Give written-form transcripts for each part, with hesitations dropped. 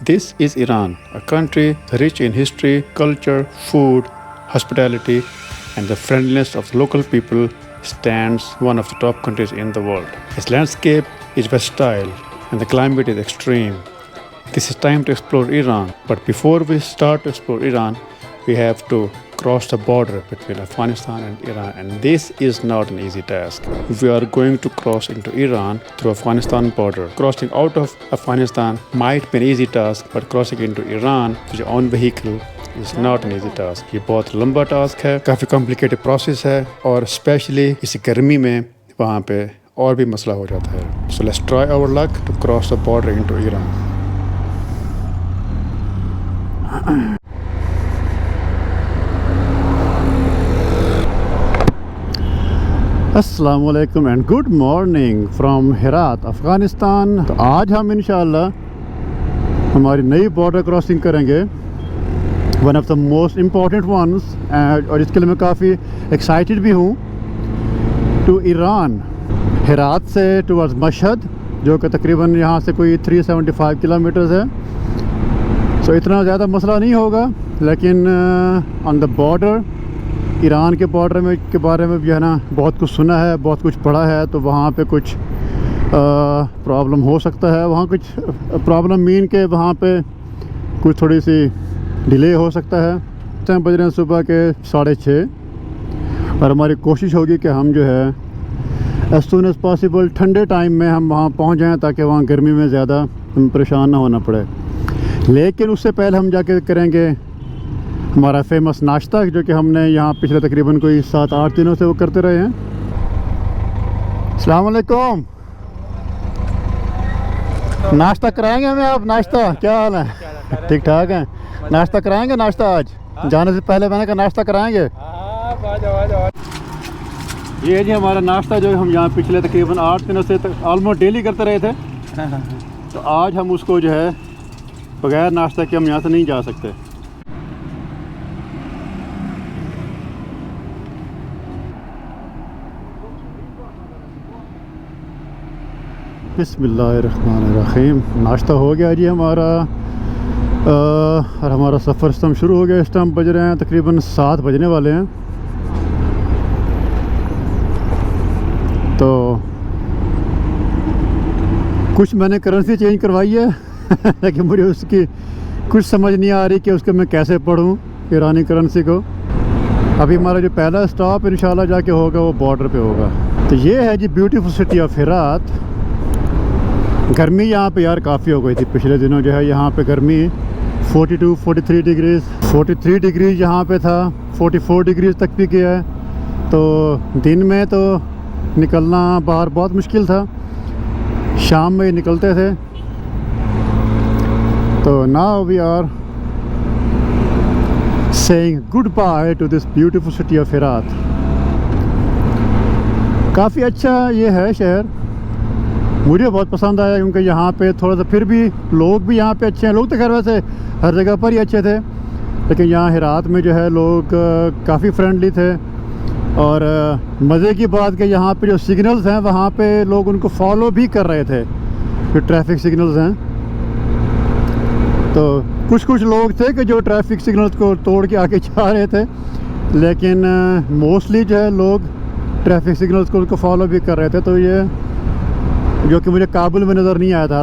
This is Iran, a country rich in history, culture, food, hospitality, and the friendliness of the local people stands one of the top countries in the world. Its landscape is versatile and the climate is extreme. This is time to explore Iran, but before we start to explore Iran, we have to cross the border between Afghanistan and Iran, and this is not an easy task. We are going to cross into Iran through Afghanistan border. Crossing out of Afghanistan might be an easy task, but crossing into Iran with your own vehicle is not an easy task. ये बहुत लंबा task है, काफ़ी complicated process है, और specially इस गर्मी में वहाँ पे और भी मसला हो जाता है. So let's try our luck to cross the border into Iran. अस्सलाम वालेकुम and good morning from Herat Afghanistan. तो आज हम इंशाल्लाह हमारी नई बॉर्डर क्रॉसिंग करेंगे, one of the most important once, और इसके लिए मैं काफ़ी एक्साइटेड भी हूँ. टू ईरान, हेरात से टुवर्ड्स मशहद, जो कि तकरीबन यहाँ से कोई 375 किलोमीटर्स है. सो इतना ज़्यादा मसला नहीं होगा, लेकिन ऑन द बॉर्डर, ईरान के बॉर्डर में के बारे में भी है ना बहुत कुछ सुना है, बहुत कुछ पढ़ा है. तो वहाँ पे कुछ प्रॉब्लम हो सकता है. वहाँ कुछ प्रॉब्लम मीन के वहाँ पे कुछ थोड़ी सी डिले हो सकता है. टाइम बज रहे हैं सुबह के 6:30, और हमारी कोशिश होगी कि हम जो है एज सून एज़ पॉसिबल ठंडे टाइम में हम वहाँ पहुँच जाएँ, ताकि वहाँ गर्मी में ज़्यादा परेशान ना होना पड़े. लेकिन उससे पहले हम जाके करेंगे हमारा फेमस नाश्ता, जो कि हमने यहाँ पिछले तकरीबन कोई 7-8 दिनों से वो करते रहे हैं. अस्सलाम वालेकुम. नाश्ता कराएंगे हमें आप? नाश्ता क्या हाल है? ठीक ठाक है. नाश्ता कराएंगे? नाश्ता आज जाने से पहले मैंने कहा नाश्ता कराएंगे. ये जी हमारा नाश्ता, जो हम यहाँ पिछले तकरीबन 8 दिनों से ऑलमोस्ट डेली करते रहे थे. तो आज हम उसको जो है बगैर नाश्ता के हम यहाँ से नहीं जा सकते. बिस्मिल्लाहिर्रहमानिर्रहीम. नाश्ता हो गया जी हमारा, और हमारा सफ़र इस टाइम शुरू हो गया. इस टाइम बज रहे हैं तकरीबन 7 बजने वाले हैं. तो कुछ मैंने करेंसी चेंज करवाई है लेकिन मुझे उसकी कुछ समझ नहीं आ रही कि उसको मैं कैसे पढ़ूं, ईरानी करेंसी को. अभी हमारा जो पहला स्टॉप इंशाल्लाह जाके होगा वो बॉर्डर पे होगा. तो ये है जी ब्यूटीफुल सिटी ऑफ हेरात. गर्मी यहाँ पे यार काफ़ी हो गई थी पिछले दिनों. जो है यहाँ पे गर्मी 42-43 डिग्रीज़, 43 डिग्रीज यहाँ पे था, 44 डिग्रीज़ तक भी गया है. तो दिन में तो निकलना बाहर बहुत मुश्किल था, शाम में निकलते थे. तो now we are saying good bye to this beautiful city of Herat. काफ़ी अच्छा ये है शहर, मुझे बहुत पसंद आया, क्योंकि यहाँ पे थोड़ा सा फिर भी लोग भी यहाँ पे अच्छे हैं. लोग तो खैर वैसे हर जगह पर ही अच्छे थे, लेकिन यहाँ हेरात में जो है लोग काफ़ी फ्रेंडली थे. और मज़े की बात कि यहाँ पे जो सिग्नल्स हैं वहाँ पे लोग उनको फॉलो भी कर रहे थे, जो ट्रैफिक सिग्नल्स हैं. तो कुछ लोग थे कि जो ट्रैफिक सिग्नल्स को तोड़ के आगे जा रहे थे, लेकिन मोस्टली जो है लोग ट्रैफिक सिग्नल्स को उनको फॉलो भी कर रहे थे. तो ये जो कि मुझे काबुल में नज़र नहीं आया था,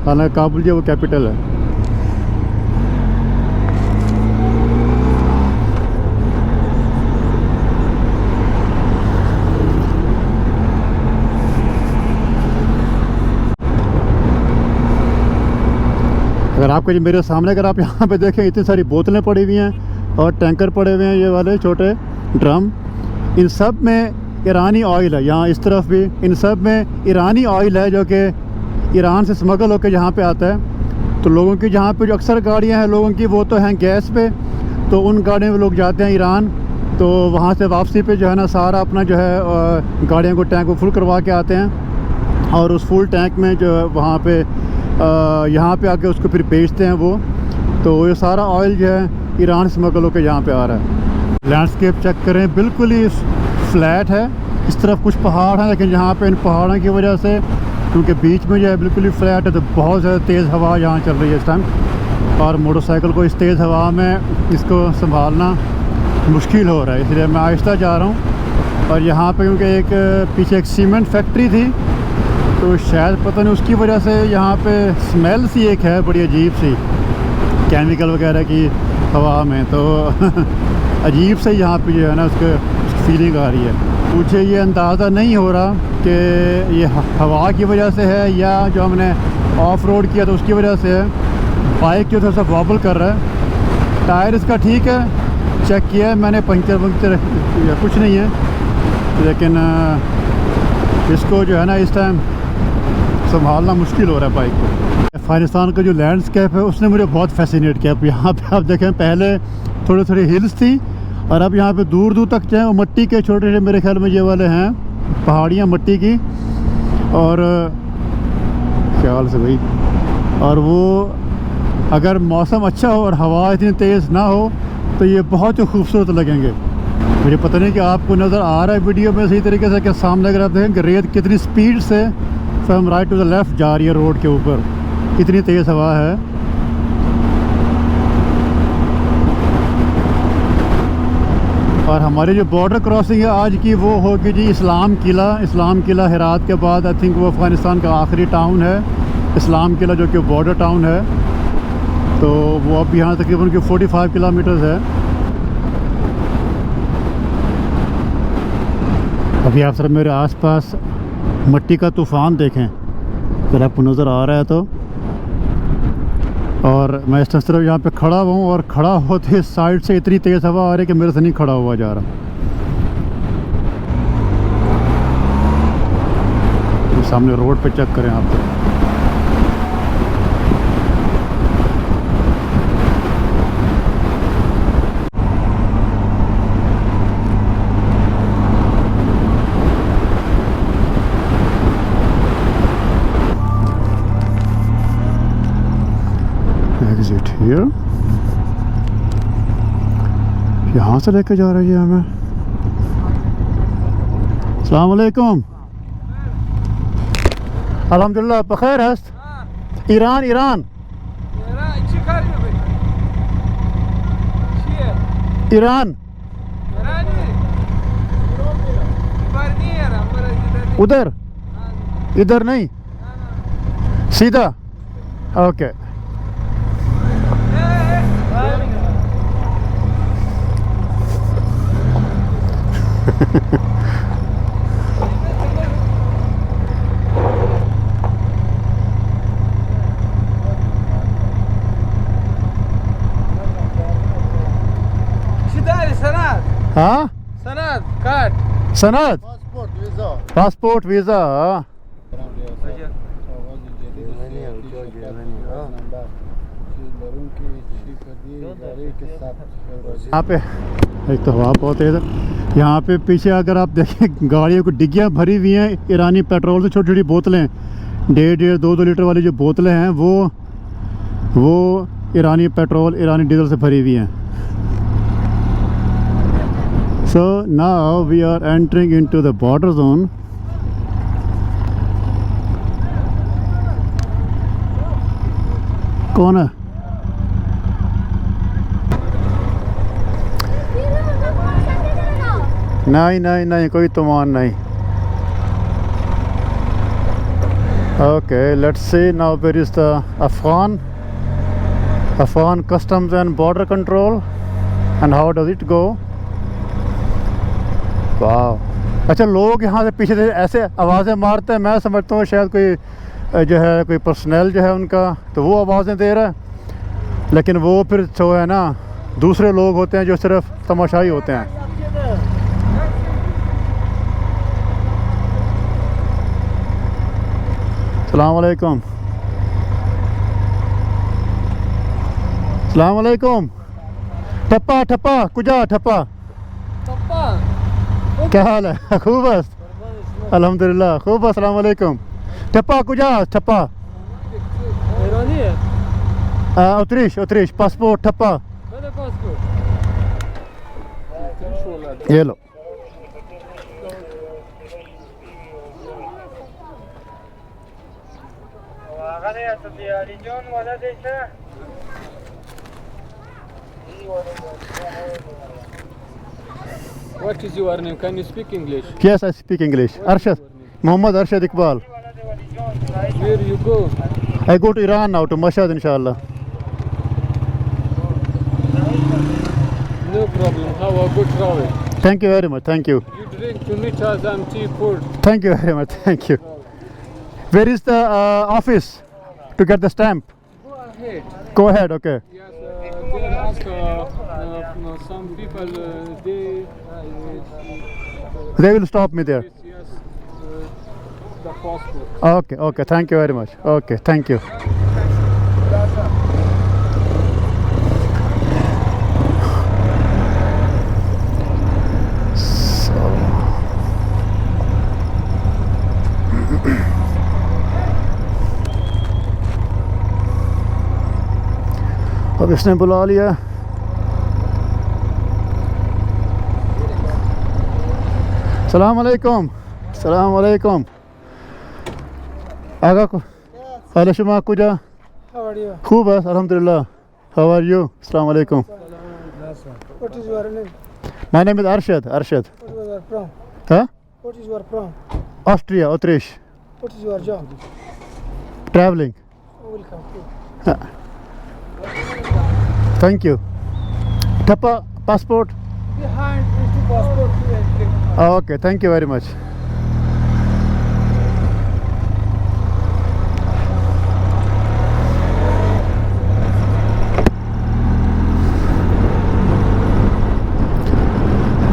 हालांकि काबुल जो वो कैपिटल है. अगर आपको जो मेरे सामने, अगर आप यहाँ पे देखें, इतनी सारी बोतलें पड़ी हुई हैं और टैंकर पड़े हुए हैं, ये वाले छोटे ड्रम. इन सब में ईरानी ऑयल है. यहाँ इस तरफ भी इन सब में ईरानी ऑयल है, जो कि ईरान से स्मगल होकर यहाँ पे आता है. तो लोगों की जहाँ पे जो अक्सर गाड़ियाँ हैं लोगों की, वो तो हैं गैस पे. तो उन गाड़ियों में लोग जाते हैं ईरान, तो वहाँ से वापसी पे जो है ना सारा अपना जो है गाड़ियों को टैंक को फुल करवा के आते हैं, और उस फुल टैंक में जो है वहाँ पे यहाँ पे आके उसको फिर बेचते हैं वो. तो ये सारा ऑयल जो है ईरान स्मगल होकर यहाँ पे आ रहा है. लैंडस्केप चेक करें, बिल्कुल ही फ्लैट है. इस तरफ कुछ पहाड़ हैं, लेकिन यहाँ पे इन पहाड़ों की वजह से, क्योंकि बीच में जो है बिल्कुल ही फ्लैट है, तो बहुत ज़्यादा तेज़ हवा यहाँ चल रही है इस टाइम. और मोटरसाइकिल को इस तेज़ हवा में इसको संभालना मुश्किल हो रहा है, इसलिए मैं आहिस्ता जा रहा हूँ। और यहाँ पे क्योंकि एक पीछे एक सीमेंट फैक्ट्री थी, तो शायद पता नहीं उसकी वजह से यहाँ पे स्मेल सी एक है बड़ी अजीब सी, केमिकल वगैरह की हवा में, तो अजीब से यहाँ पे जो है ना उसकी फीलिंग आ रही है। मुझे ये अंदाज़ा नहीं हो रहा कि ये हवा की वजह से है या जो हमने ऑफ रोड किया तो उसकी वजह से है। बाइक जो थोड़ा सा वॉबल कर रहा है। टायर इसका ठीक है, चेक किया है मैंने, पंक्चर या कुछ नहीं है, लेकिन इसको जो है ना इस टाइम संभालना मुश्किल हो रहा है बाइक को। अफ़गानिस्तान का जो लैंडस्केप है उसने मुझे बहुत फैसिनेट किया। यहाँ पे आप देखें, पहले थोड़ी थोड़ी हिल्स थी और अब यहाँ पे दूर दूर तक जो है वो मिट्टी के छोटे छोटे, मेरे ख्याल में ये वाले हैं पहाड़ियाँ मिट्टी की, और ख्याल से भाई, और वो अगर मौसम अच्छा हो और हवा इतनी तेज़ ना हो तो ये बहुत ही खूबसूरत लगेंगे। मुझे पता नहीं कि आपको नज़र आ रहा है वीडियो में सही तरीके से, कि सामने अगर आप देखें कि रेत कितनी स्पीड से from right to the left जा रही है रोड के ऊपर, इतनी तेज़ हवा है। और हमारी जो बॉर्डर क्रॉसिंग है आज की वो होगी जी इस्लाम किला हेरात के बाद आई थिंक वो अफ़गानिस्तान का आखिरी टाउन है, इस्लाम किला, जो कि बॉर्डर टाउन है। तो वो अब यहाँ तकरीबन 45 किलोमीटर्स है। अभी आप सर मेरे आसपास मिट्टी का तूफ़ान देखें, अगर आपको नज़र आ रहा है तो। और मैं इस तरफ यहाँ पे खड़ा हुआ हूँ और खड़ा होते साइड से इतनी तेज़ हवा आ रही है कि मेरे से नहीं खड़ा हुआ जा रहा। तो सामने रोड पे चेक करें आप तो। एग्जिट हियर, यहाँ से लेके जा रही है हमें। अस्सलाम वालेकुम। अल्हम्दुलिल्लाह बखैर हस्त। ईरान ईरान ईरान उधर, इधर नहीं, सीधा। ओके हाँ, सनद कार्ड, सनद, पासपोर्ट वीज़ा। यहाँ पे एक तो हवा बहुत तेज़ है। यहाँ पे पीछे अगर आप देखें गाड़ियों को डिग्गियाँ भरी हुई हैं ईरानी पेट्रोल से, छोटी छोटी बोतलें, 1.5-2 लीटर वाली जो बोतलें हैं वो ईरानी पेट्रोल, ईरानी डीजल से भरी हुई हैं। So now we are entering into the border zone. कौन है? नहीं नहीं नहीं, कोई तूफान नहीं। Okay, let's see now where is the Afghan Customs and Border Control and how does it go? वाह, अच्छा, लोग यहाँ से पीछे से ऐसे आवाज़ें मारते हैं, मैं समझता हूँ शायद कोई जो है कोई पर्सनल जो है उनका, तो वो आवाज़ें दे रहा है, लेकिन वो फिर जो है ना दूसरे लोग होते हैं जो सिर्फ तमाशाई होते हैं। अस्सलाम वालेकुम। अस्सलाम वालेकुम। ठप्पा ठप्पा कुजा ठप्पा, क्या हाल है? खूब बस, अल्हम्दुलिल्लाह खूब। अस्सलाम वालेकुम। ठप्पा कुजा ठप्पा, उतरिश पासपोर्ट ठप्पा, ये लो। What is your name? Can you speak English? Yes, I speak English. Arshad. Mohammad Arshad Iqbal. Where you go? I go to Iran now, to Mashhad, inshallah. No problem. Have a good travel. Thank you very much. Thank you. You drink to meet us and tea food. Thank you very much. Thank you. Where is the office to get the stamp? Go ahead. Go ahead. Okay. Yes, they ask some people. They will stop me there. Yes, the passport. Okay. Okay. Thank you very much. Okay. Thank you. अब इसने बुला लिया। सलाम अलैकुम। सलाम अलैकुम। आगा को हाल शुमा कुजा How are you? खूब है अल्हम्दुलिल्लाह। How are you? अस्सलाम अलैकुम। What is your name? My name is Arshad. Arshad. What is your from? हाँ? What is your from? Austria ऑत्रिश। What is your job? Travelling. Welcome. Thank you. ठप्पा passport. Behind is the passport. Okay thank you very much.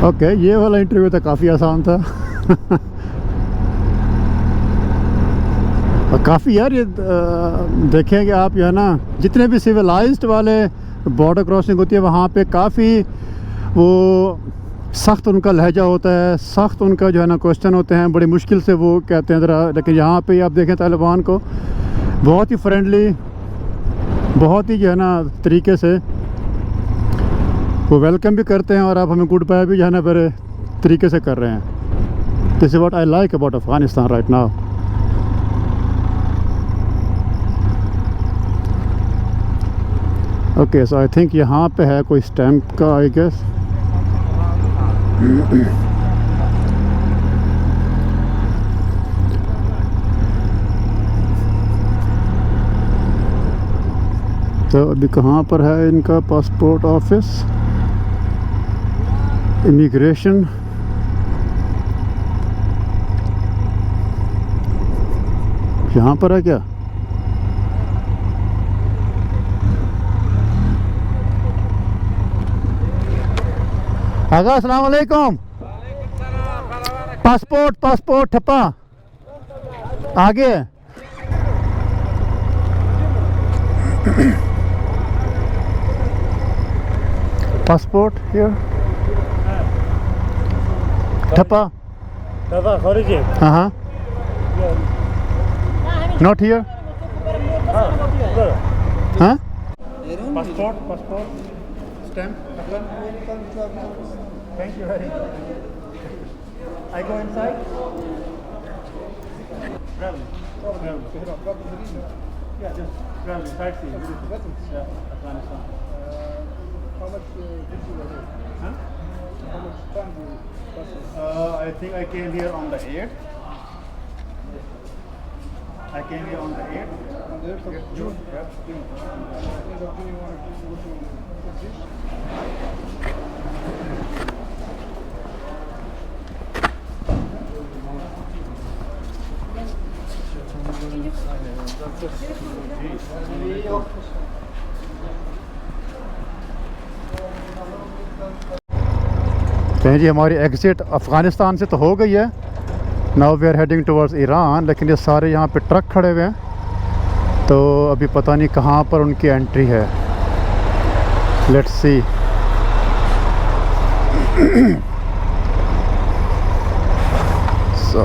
Okay ये वाला interview तो काफ़ी आसान था। और काफ़ी यार ये देखें कि आप जो है ना जितने भी सिविलाइज्ड वाले बॉर्डर क्रॉसिंग होती है वहाँ पे काफ़ी वो सख्त उनका लहजा होता है, सख्त उनका जो है ना क्वेश्चन होते हैं, बड़ी मुश्किल से वो कहते हैं ज़रा। लेकिन यहाँ पे आप देखें तालिबान को बहुत ही फ्रेंडली, बहुत ही जो है ना तरीके से वो वेलकम भी करते हैं और आप हमें गुड बाय भी जो है ना बड़े तरीके से कर रहे हैं। This is what I like about Afghanistan right now. Okay so I think यहाँ पे है कोई स्टैम्प का आई गेस। तो अभी कहाँ पर है इनका पासपोर्ट ऑफिस? इमिग्रेशन। यहाँ पर है क्या? आगा अस्सलाम वालेकुम। पासपोर्ट पासपोर्ट ठप्पा आगे है। पासपोर्ट हियर ठप्पा। हाँ हाँ नॉट हियर। हाँ passport passport stamp. Thank you very much. I go inside. Traveling. Yeah, just traveling, sightseeing. Yeah, Afghanistan. How much did you do? Huh? How much time do you pass? I think I came here on the 8th. I came here on the 8th. On the 8th of June? Yeah, June. End of June you want to go to this? कहीं जी हमारी exit Afghanistan से तो हो गई है। Now we are heading towards Iran. लेकिन ये सारे यहाँ पे ट्रक खड़े हुए हैं तो अभी पता नहीं कहाँ पर उनकी एंट्री है। Let's see. सो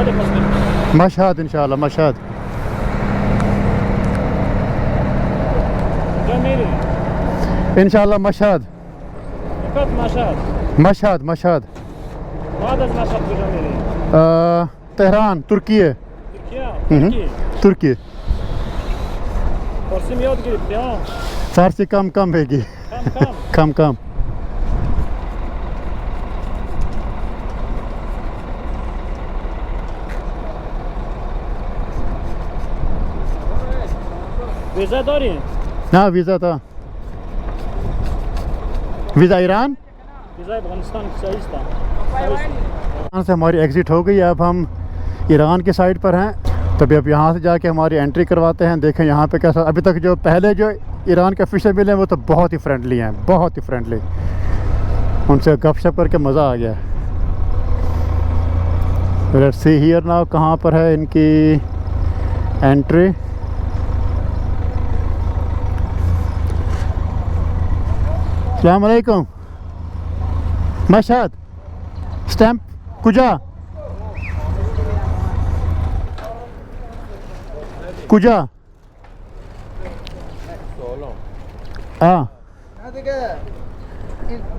मशहद इंशाल्लाह मशहद इंशाल्लाह मशहद मशहद मशहद तेहरान तुर्की तुर्की फारसी कम कम हैगी कम कम वीज़ा दौरी ना वीज़ा था वीज़ा ईरान वीज़ा अफगानिस्तान सही था यहाँ से हमारी एग्ज़िट हो गई है। अब हम ईरान के साइड पर हैं तभी अब यहाँ से जाके हमारी एंट्री करवाते हैं। देखें यहाँ पे कैसा अभी तक जो पहले जो ईरान के ऑफिशियल मिले हैं वो तो बहुत ही फ्रेंडली हैं बहुत ही फ्रेंडली उनसे गपशप करके मज़ा आ गया। लेट्स सी हियर नाउ कहाँ पर है इनकी एंट्री। अस्सलाम वालेकुम मशहद स्टैम्प कुजा कुजा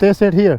they said here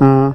हाँ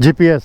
GPS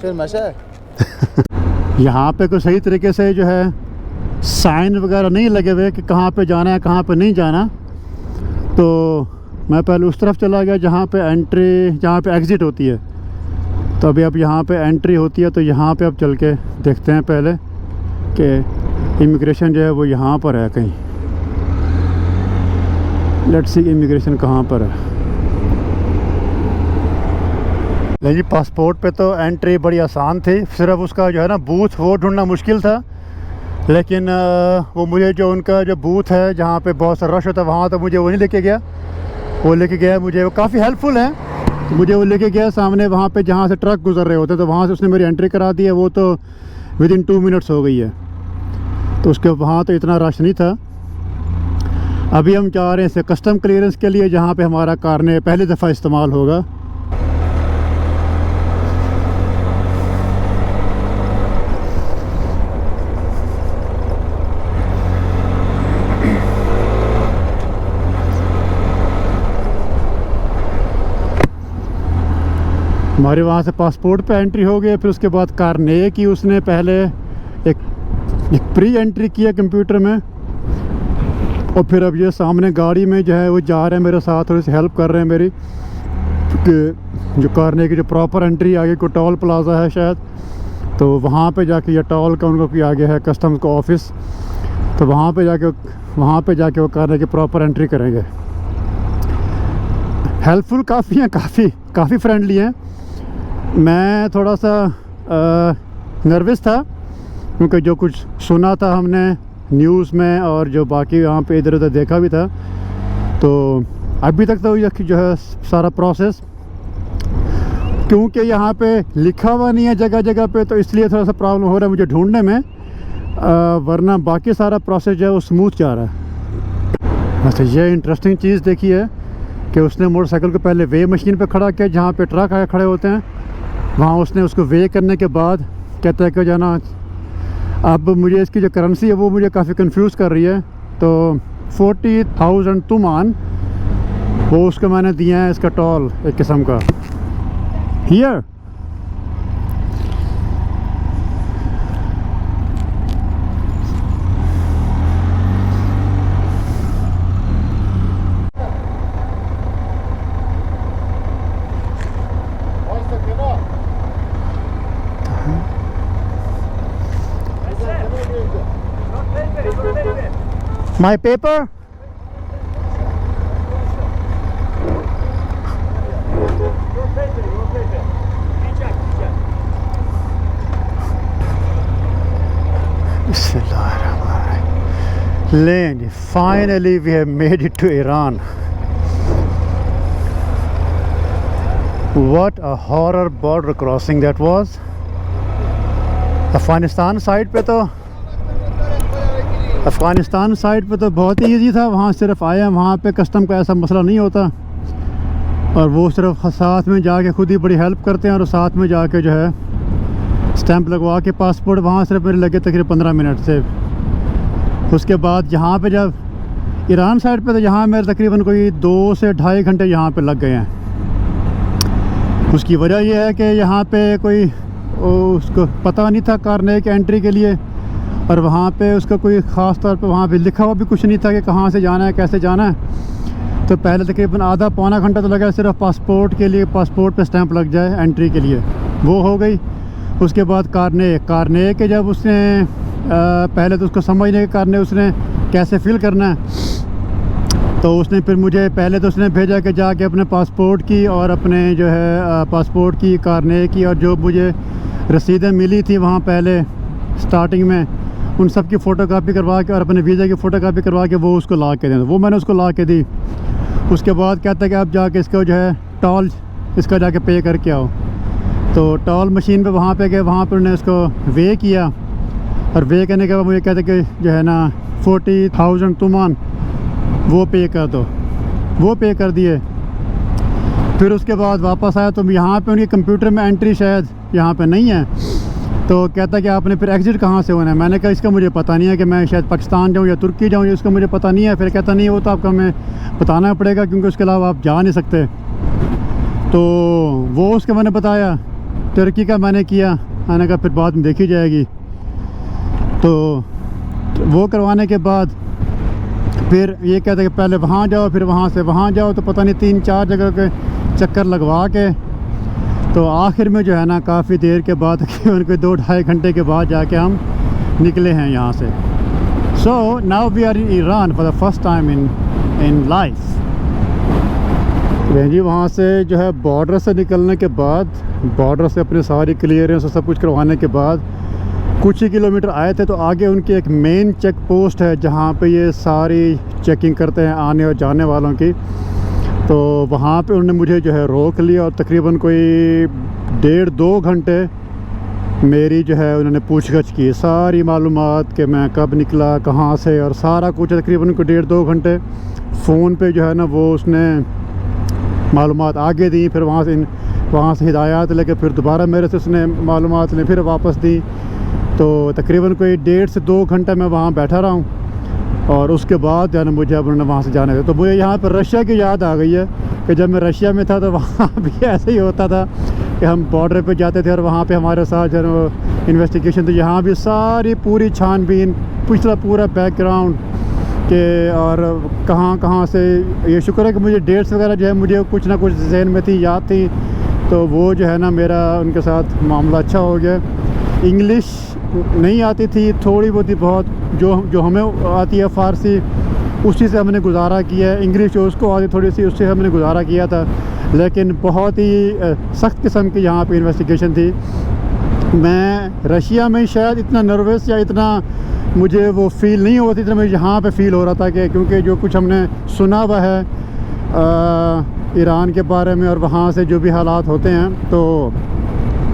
फिर मशहद यहाँ पे कोई सही तरीके से जो है साइन वगैरह नहीं लगे हुए कि कहाँ पे जाना है कहाँ पे नहीं जाना। तो मैं पहले उस तरफ चला गया जहाँ पे एंट्री जहाँ पे एग्ज़िट होती है। तो अभी अब यहाँ पे एंट्री होती है तो यहाँ पे अब चल के देखते हैं पहले कि इमिग्रेशन जो है वो यहाँ पर है कहीं। लेट्स सी इमिग्रेशन कहाँ पर है। जी पासपोर्ट पे तो एंट्री बड़ी आसान थी सिर्फ उसका जो है ना बूथ वो ढूंढना मुश्किल था। लेकिन वो मुझे जो उनका जो बूथ है जहाँ पे बहुत सा रश होता है वहाँ तो मुझे वो नहीं लेके गया। वो लेके गया मुझे वो काफ़ी हेल्पफुल है तो मुझे वो लेके गया सामने वहाँ पे जहाँ से ट्रक गुजर रहे होते तो वहाँ से उसने मेरी एंट्री करा दी है। वो तो विदिन 2 मिनट्स हो गई है तो उसके वहाँ तो इतना रश नहीं था। अभी हम जा रहे हैं कस्टम क्लियरेंस के लिए जहाँ पे हमारा कारने पहली दफ़ा इस्तेमाल होगा। हमारे वहाँ से पासपोर्ट पे एंट्री हो गई। फिर उसके बाद कारने की उसने पहले एक प्री एंट्री किया कंप्यूटर में और फिर अब ये सामने गाड़ी में जो है वो जा रहे हैं मेरे साथ थोड़ी सी हेल्प कर रहे हैं मेरी कि जो कारने की जो प्रॉपर एंट्री आगे को टोल प्लाज़ा है शायद तो वहाँ पे जाके ये टोल का उनको कोई आगे है कस्टम्स का ऑफिस तो वहाँ पे जाके वो कारने की प्रॉपर एंट्री करेंगे। हेल्पफुल काफ़ी हैं काफ़ी फ्रेंडली हैं। मैं थोड़ा सा नर्वस था क्योंकि जो कुछ सुना था हमने न्यूज़ में और जो बाकी यहाँ पे इधर उधर देखा भी था तो अभी तक तो जो है सारा प्रोसेस क्योंकि यहाँ पे लिखा हुआ नहीं है जगह जगह पे तो इसलिए थोड़ा सा प्रॉब्लम हो रहा है मुझे ढूंढने में। वरना बाकी सारा प्रोसेस जो है वो स्मूथ जा रहा है। अच्छा ये इंटरेस्टिंग चीज़ देखी है कि उसने मोटरसाइकिल को पहले वे मशीन पे खड़ा किया जहाँ पे ट्रक आए खड़े होते हैं वहाँ उसने उसको वे करने के बाद कहता है कि जाना अब मुझे इसकी जो करेंसी है वो मुझे काफ़ी कंफ्यूज कर रही है। तो 40,000 तुमान वो उसको मैंने दिया है इसका टोल एक किस्म का। Here My paper? Lane, finally we have made it to Iran. What a horror border crossing that was. Afghanistan side पे तो बहुत ही ईजी था, वहाँ सिर्फ आया, वहाँ पे कस्टम का ऐसा मसला नहीं होता और वो सिर्फ साथ में जाके खुद ही बड़ी हेल्प करते हैं और साथ में जाके जो है स्टैंप लगवा के पासपोर्ट, वहाँ सिर्फ मेरे लगे तकरीबन 15 मिनट से। उसके बाद यहाँ पे जब ईरान साइड पे तो यहाँ मेरे तकरीबन कोई 2 से ढाई घंटे यहाँ पे लग गए हैं। उसकी वजह यह है कि यहाँ पे कोई उसको पता नहीं था कारने की एंट्री के लिए और वहाँ पे उसका कोई ख़ास तौर पे वहाँ पे लिखा हुआ भी कुछ नहीं था कि कहाँ से जाना है, कैसे जाना है। तो पहले तकरीबन आधा पौना घंटा तो लगा सिर्फ पासपोर्ट के लिए, पासपोर्ट पे स्टैंप लग जाए एंट्री के लिए, वो हो गई। उसके बाद कारने के जब उसने पहले तो उसको समझने के कारने उसने कैसे फिल करना है, तो उसने फिर मुझे पहले तो उसने भेजा कि जाके अपने पासपोर्ट की और अपने जो है पासपोर्ट की, कारने की और जो मुझे रसीदें मिली थी वहाँ पहले स्टार्टिंग में, उन सब की फ़ोटोकॉपी करवा के और अपने वीज़ा की फ़ोटोकॉपी करवा के वो उसको ला के दें, वो मैंने उसको ला के दी। उसके बाद कहता है कि आप जाके इसको जो है टॉल इसका जाके पे करके आओ। तो टॉल मशीन पे वहाँ पे गए, वहाँ पर उन्होंने इसको वे किया और वे करने के बाद मुझे कहते कि जो है ना 40,000 तुमान वो पे कर दो, वो पे कर दिए। फिर उसके बाद वापस आया तो यहाँ पे उनके कंप्यूटर में एंट्री शायद यहाँ पे नहीं है, तो कहता कि आपने फिर एग्ज़िट कहाँ से होना है। मैंने कहा इसका मुझे पता नहीं है कि मैं शायद पाकिस्तान जाऊँ या तुर्की जाऊँ, इसका मुझे पता नहीं है। फिर कहता नहीं वो तो आपको हमें बताना पड़ेगा क्योंकि उसके अलावा आप जा नहीं सकते। तो वो उसका मैंने बताया, तुर्की का मैंने किया, मैंने कहा फिर बाद में देखी जाएगी। तो वो करवाने के बाद फिर ये कहते कि पहले वहाँ जाओ फिर वहाँ से वहाँ जाओ, तो पता नहीं 3-4 जगह के चक्कर लगवा के तो आखिर में जो है ना काफ़ी देर के बाद उनको 2-2.5 घंटे के बाद जाके हम निकले हैं यहाँ से। So now we are in Iran for the first time in life. जी वहाँ से जो है बॉर्डर से निकलने के बाद, बॉर्डर से अपनी सारी क्लियरेंस और सब कुछ करवाने के बाद कुछ ही किलोमीटर आए थे तो आगे उनकी एक मेन चेक पोस्ट है जहाँ पे ये सारी चेकिंग करते हैं आने और जाने वालों की। तो वहाँ पे उन्होंने मुझे जो है रोक लिया और तकरीबन कोई 1.5-2 घंटे मेरी जो है उन्होंने पूछगछ की, सारी मालूमात कि मैं कब निकला, कहाँ से और सारा कुछ। तकरीबन को 1.5-2 घंटे फ़ोन पे जो है ना वो उसने मालूमात आगे दी, फिर वहाँ से हिदायत लेके फिर दोबारा मेरे से उसने मालूमात ने फिर वापस दी। तो तकरीबन कोई 1.5 से 2 घंटे मैं वहाँ बैठा रहा हूँ और उसके बाद जो है ना मुझे अब उन्होंने वहाँ से जाने दिया। तो मुझे यहाँ पर रशिया की याद आ गई है कि जब मैं रशिया में था तो वहाँ भी ऐसे ही होता था कि हम बॉर्डर पे जाते थे और वहाँ पे हमारे साथ जो है इन्वेस्टिगेशन, तो यहाँ भी सारी पूरी छानबीन, पिछला पूरा बैकग्राउंड के और कहाँ से। ये शुक्र है कि मुझे डेट्स वगैरह जो है मुझे कुछ ना कुछ जहन में थी, याद थी, तो वो जो है ना मेरा उनके साथ मामला अच्छा हो गया। इंग्लिश नहीं आती थी, थोड़ी बहुत ही बहुत जो हमें आती है फ़ारसी, उसी से हमने गुजारा किया है। इंग्लिश जो उसको आती थोड़ी सी, उससे हमने गुजारा किया था। लेकिन बहुत ही सख्त किस्म की यहाँ पे इन्वेस्टिगेशन थी। मैं रशिया में शायद इतना नर्वस या इतना मुझे वो फ़ील नहीं होती, इतना मुझे यहाँ पे फ़ील हो रहा था कि क्योंकि जो कुछ हमने सुना हुआ है ईरान के बारे में और वहाँ से जो भी हालात होते हैं, तो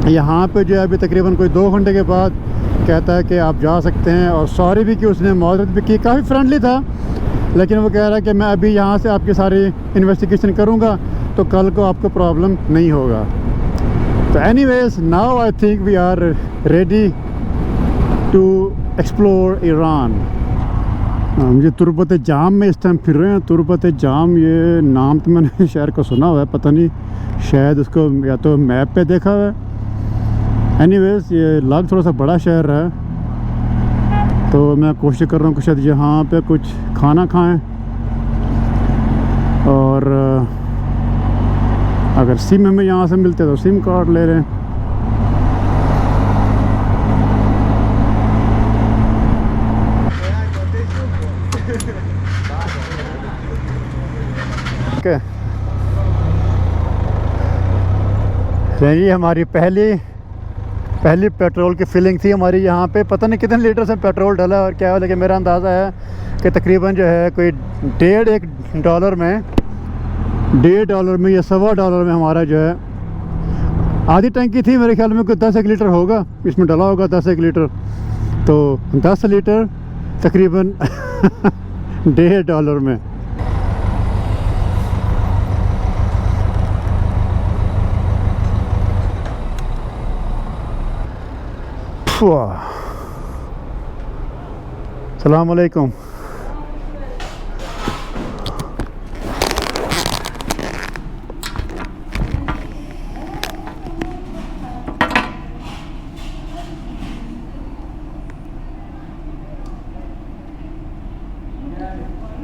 यहाँ पे जो है अभी तकरीबन कोई 2 घंटे के बाद कहता है कि आप जा सकते हैं। और सॉरी भी कि उसने मौजूद भी की, काफ़ी फ्रेंडली था, लेकिन वो कह रहा है कि मैं अभी यहाँ से आपकी सारी इन्वेस्टिगेशन करूँगा तो कल को आपको प्रॉब्लम नहीं होगा। तो anyways now I think we are ready to explore Iran. मुझे तुर्बत जाम में इस टाइम फिर रहे हैं। तुर्बत जाम, ये नाम तो मैंने शहर को सुना हुआ है, पता नहीं शायद उसको या तो मैप पे देखा हुआ है। एनीवेज ये लग थोड़ा सा बड़ा शहर है, तो मैं कोशिश कर रहा हूँ कि शायद यहाँ पे कुछ खाना खाएं और अगर सिम हमें यहाँ से मिलते तो सिम कार्ड ले लें। जी हमारी पहली पहली पेट्रोल की फिलिंग थी हमारी यहाँ पे। पता नहीं कितने लीटर से पेट्रोल डाला और क्या है, लेकिन मेरा अंदाज़ा है कि तकरीबन जो है कोई $1.5 में या $1.25 में हमारा जो है आधी टंकी थी। मेरे ख्याल में कोई 10 लीटर होगा, इसमें डाला होगा 10 लीटर, तो 10 लीटर तकरीबन $1.5 में। अस्सलाम वालेकुम।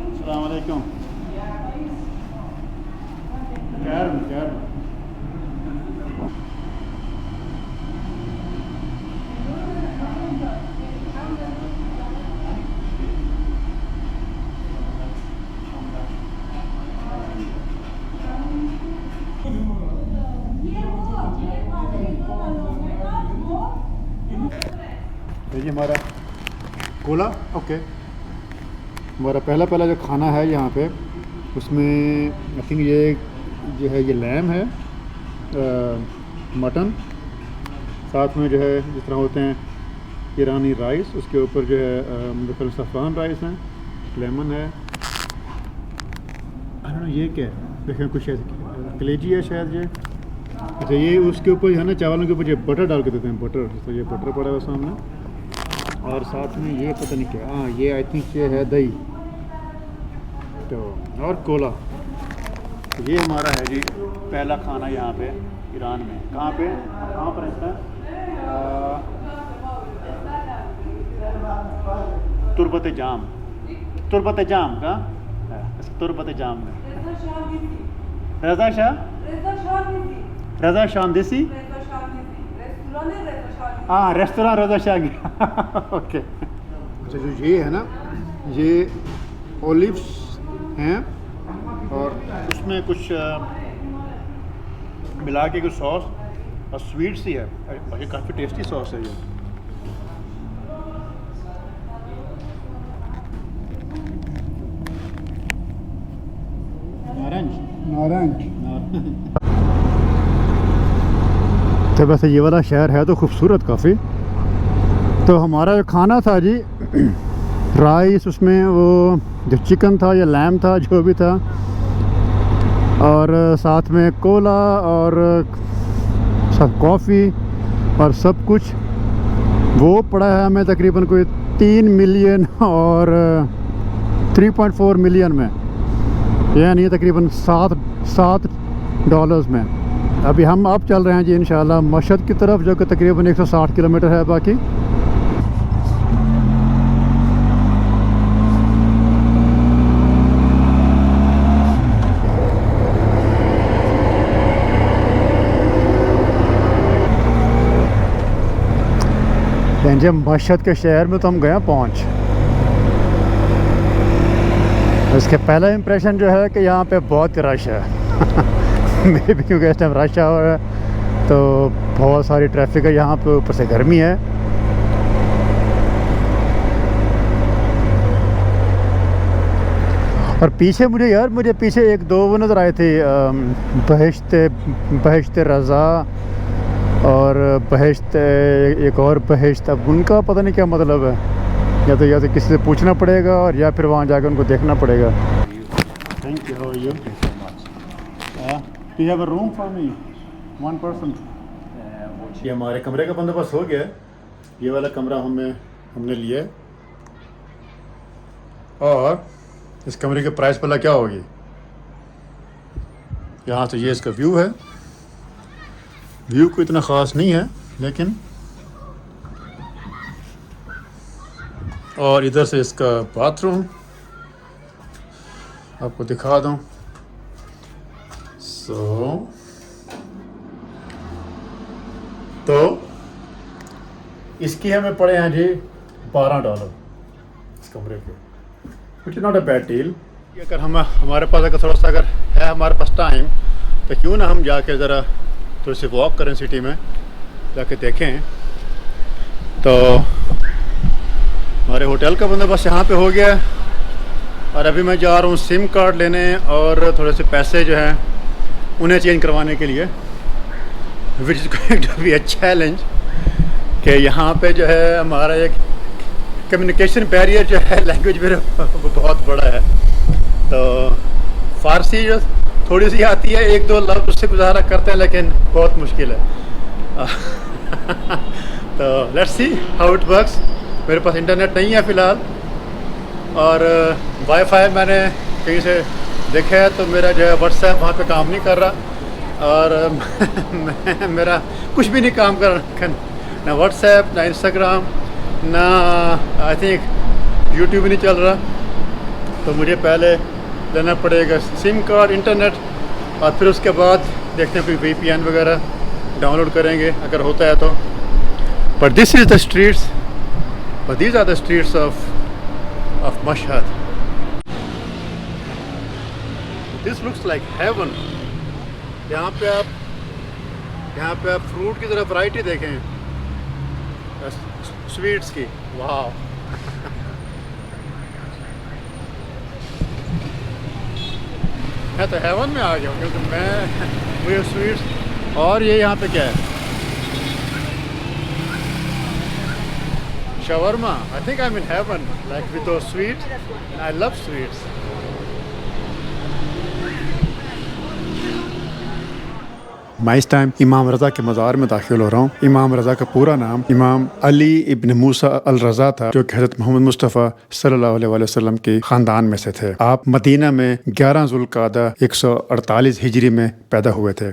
अस्सलाम वालेकुम। खैर ये हमारा कोला। ओके, हमारा पहला जो खाना है यहाँ पे, उसमें आई थिंक ये जो है ये लैम है, मटन, साथ में जो है जिस तरह होते हैं ईरानी राइस, उसके ऊपर जो है मेरे ख्याल सफ़रान राइस है, लेमन है। ये क्या है, देखें कुछ कलेजी है शायद ये। अच्छा, ये उसके ऊपर है ना, चावलों के ऊपर ये बटर डाल के देते हैं, बटर। तो ये बटर पड़ा हुआ सामने, और साथ में ये पता नहीं क्या, हाँ ये आई थिंक ये है दही, तो और कोला। ये हमारा है जी पहला खाना यहाँ पे ईरान में। कहाँ पर इसका तुरबत जाम का तुरबत जाम में रज़ा शांदिसी, हाँ रेस्तोरां रज़ा शागी। ओके। अच्छा, जो ये है ना, ये ओलिव्स हैं और उसमें कुछ मिला के कुछ सॉस और स्वीट सी है, और ये काफ़ी टेस्टी सॉस है ये। नारंज। तो वैसे ये वाला शहर है तो खूबसूरत काफ़ी। तो हमारा जो खाना था जी, राइस, उसमें वो जो चिकन था या लैम था जो भी था, और साथ में कोला और सब कॉफ़ी और सब कुछ, वो पड़ा है हमें तकरीबन कोई 3 मिलियन और 3.4 मिलियन में, यानी तकरीबन $7 में। अभी हम अब चल रहे हैं जी इंशाल्लाह मशहद की तरफ, जो कि तकरीबन 160 किलोमीटर है बाकी। जब मशहद के शहर में तो हम गए पहुँच। इसके पहला इम्प्रेशन जो है कि यहाँ पे बहुत रश है। मे भी क्योंकि इस टाइम रश हुआ है तो बहुत सारी ट्रैफिक है यहाँ पे, ऊपर से गर्मी है। और पीछे मुझे पीछे एक दो वो नज़र आए थे, बहिश्त रज़ा और बहिश्त, एक और बहिश्त। अब उनका पता नहीं क्या मतलब है, या तो किसी से पूछना पड़ेगा और या फिर वहाँ जाकर उनको देखना पड़ेगा। Thank you. How are you? Do you have a room for me, 1 person? ये हमारे कमरे का बंदोबस्त हो गया है। ये वाला कमरा हमने लिया है, और इस कमरे के प्राइस भला क्या होगी। यहाँ से ये इसका व्यू है। व्यू को इतना ख़ास नहीं है, लेकिन और इधर से इसका बाथरूम आपको दिखा दूँ। तो इसकी हमें पड़े हैं जी $12 इस कमरे के, which is not a bad deal. अगर हमारे पास अगर थोड़ा सा अगर है हमारे पास टाइम, तो क्यों ना हम जाके ज़रा थोड़ी सी वॉक करें, सिटी में जाके देखें तो हमारे होटल का बंदोबस्त यहाँ पे हो गया है और अभी मैं जा रहा हूँ सिम कार्ड लेने और थोड़े से पैसे जो हैं उन्हें चेंज करवाने के लिए, which is going to be a challenge कि यहाँ पे जो है हमारा एक कम्युनिकेशन बैरियर जो है लैंग्वेज मेरा वो बहुत बड़ा है। तो फ़ारसी जो थोड़ी सी आती है, एक दो लफ्ज़ उससे गुजारा करते हैं, लेकिन बहुत मुश्किल है। तो let's see how it works. मेरे पास इंटरनेट नहीं है फ़िलहाल और वाईफाई मैंने कहीं से देखा है, तो मेरा जो है व्हाट्सएप वहाँ पे काम नहीं कर रहा और मेरा कुछ भी नहीं काम कर रहा, ना व्हाट्सएप ना इंस्टाग्राम ना आई थिंक यूट्यूब नहीं चल रहा। तो मुझे पहले लेना पड़ेगा सिम कार्ड, इंटरनेट और फिर उसके बाद देखते हैं कोई VPN वगैरह डाउनलोड करेंगे अगर होता है तो। But this is the streets, but these are the streets of Mashhad. This looks like heaven. यहाँ पे आप फ्रूट की ज़रा वैरायटी देखें, स्वीट्स की। वाह मैं तो हेवन में आ गया हूँ, क्योंकि मैं मुझे स्वीट्स। और ये यहाँ पे क्या है, shawarma. I think I'm in heaven, like with those sweets. And I love sweets. मैं इस टाइम इमाम रज़ा के मज़ार में दाखिल हो रहा हूँ। इमाम रज़ा का पूरा नाम इमाम अली इब्न मूसा अल रज़ा था, जो कि हज़रत मोहम्मद मुस्तफ़ा सल्लल्लाहु अलैहि वसल्लम के ख़ानदान में से थे। आप मदीना में 11 ज़ुल्क़ादा 148 हिजरी में पैदा हुए थे।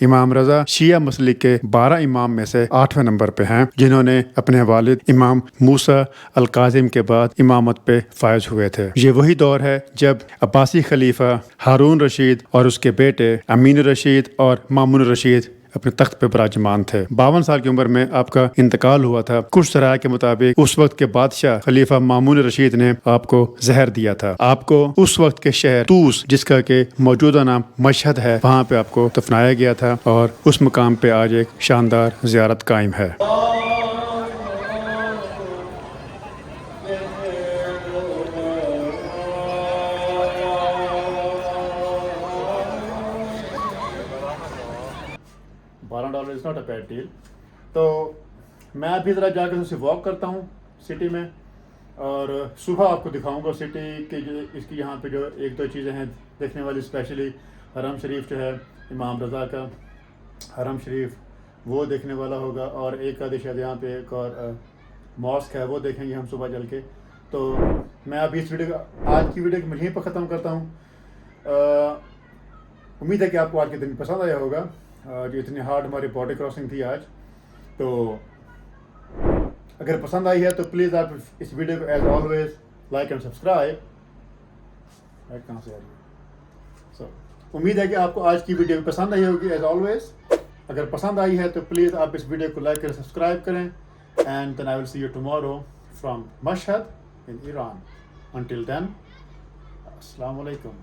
इमाम रज़ा शिया मसलिक के 12 इमाम में से 8वें नंबर पे हैं, जिन्होंने अपने वालिद इमाम मूसा अल काज़िम के बाद इमामत पे फायज हुए थे। ये वही दौर है जब अब्बासी खलीफा हारून रशीद और उसके बेटे अमीन रशीद और मामून रशीद अपने तख्त पे विराजमान थे। 52 साल की उम्र में आपका इंतकाल हुआ था। कुछ सराय के मुताबिक उस वक्त के बादशाह खलीफा मामून रशीद ने आपको जहर दिया था। आपको उस वक्त के शहर तूस, जिसका के मौजूदा नाम मशहद है, वहाँ पे आपको दफनाया गया था और उस मुकाम पे आज एक शानदार ज़ियारत कायम है। $12 is not a bad deal. तो मैं अभी ज़रा जाकर उसे वॉक करता हूँ सिटी में और सुबह आपको दिखाऊंगा सिटी के जो इसकी यहाँ पे जो एक दो चीज़ें हैं देखने वाली, स्पेशली हरम शरीफ जो है इमाम रज़ा का हरम शरीफ, वो देखने वाला होगा और एक आधे शायद यहाँ पे एक और मॉस्क है, वो देखेंगे हम सुबह चल के। तो मैं अभी इस वीडियो का आज की वीडियो को यहीं पर ख़त्म करता हूँ। उम्मीद है कि आपको आज के दिन पसंद आया होगा। जो इतनी हार्ड हमारी बॉर्डर क्रॉसिंग थी आज, तो अगर पसंद आई है तो प्लीज़ आप इस वीडियो को as always like and subscribe. Right कहाँ से आ रही है? उम्मीद है कि आपको आज की वीडियो पसंद आई होगी एज ऑलवेज। अगर पसंद आई है तो प्लीज़ आप इस वीडियो को लाइक करें, सब्सक्राइब करें। And then I will see you tomorrow from Mashhad in Iran. Until then, Assalamu alaikum.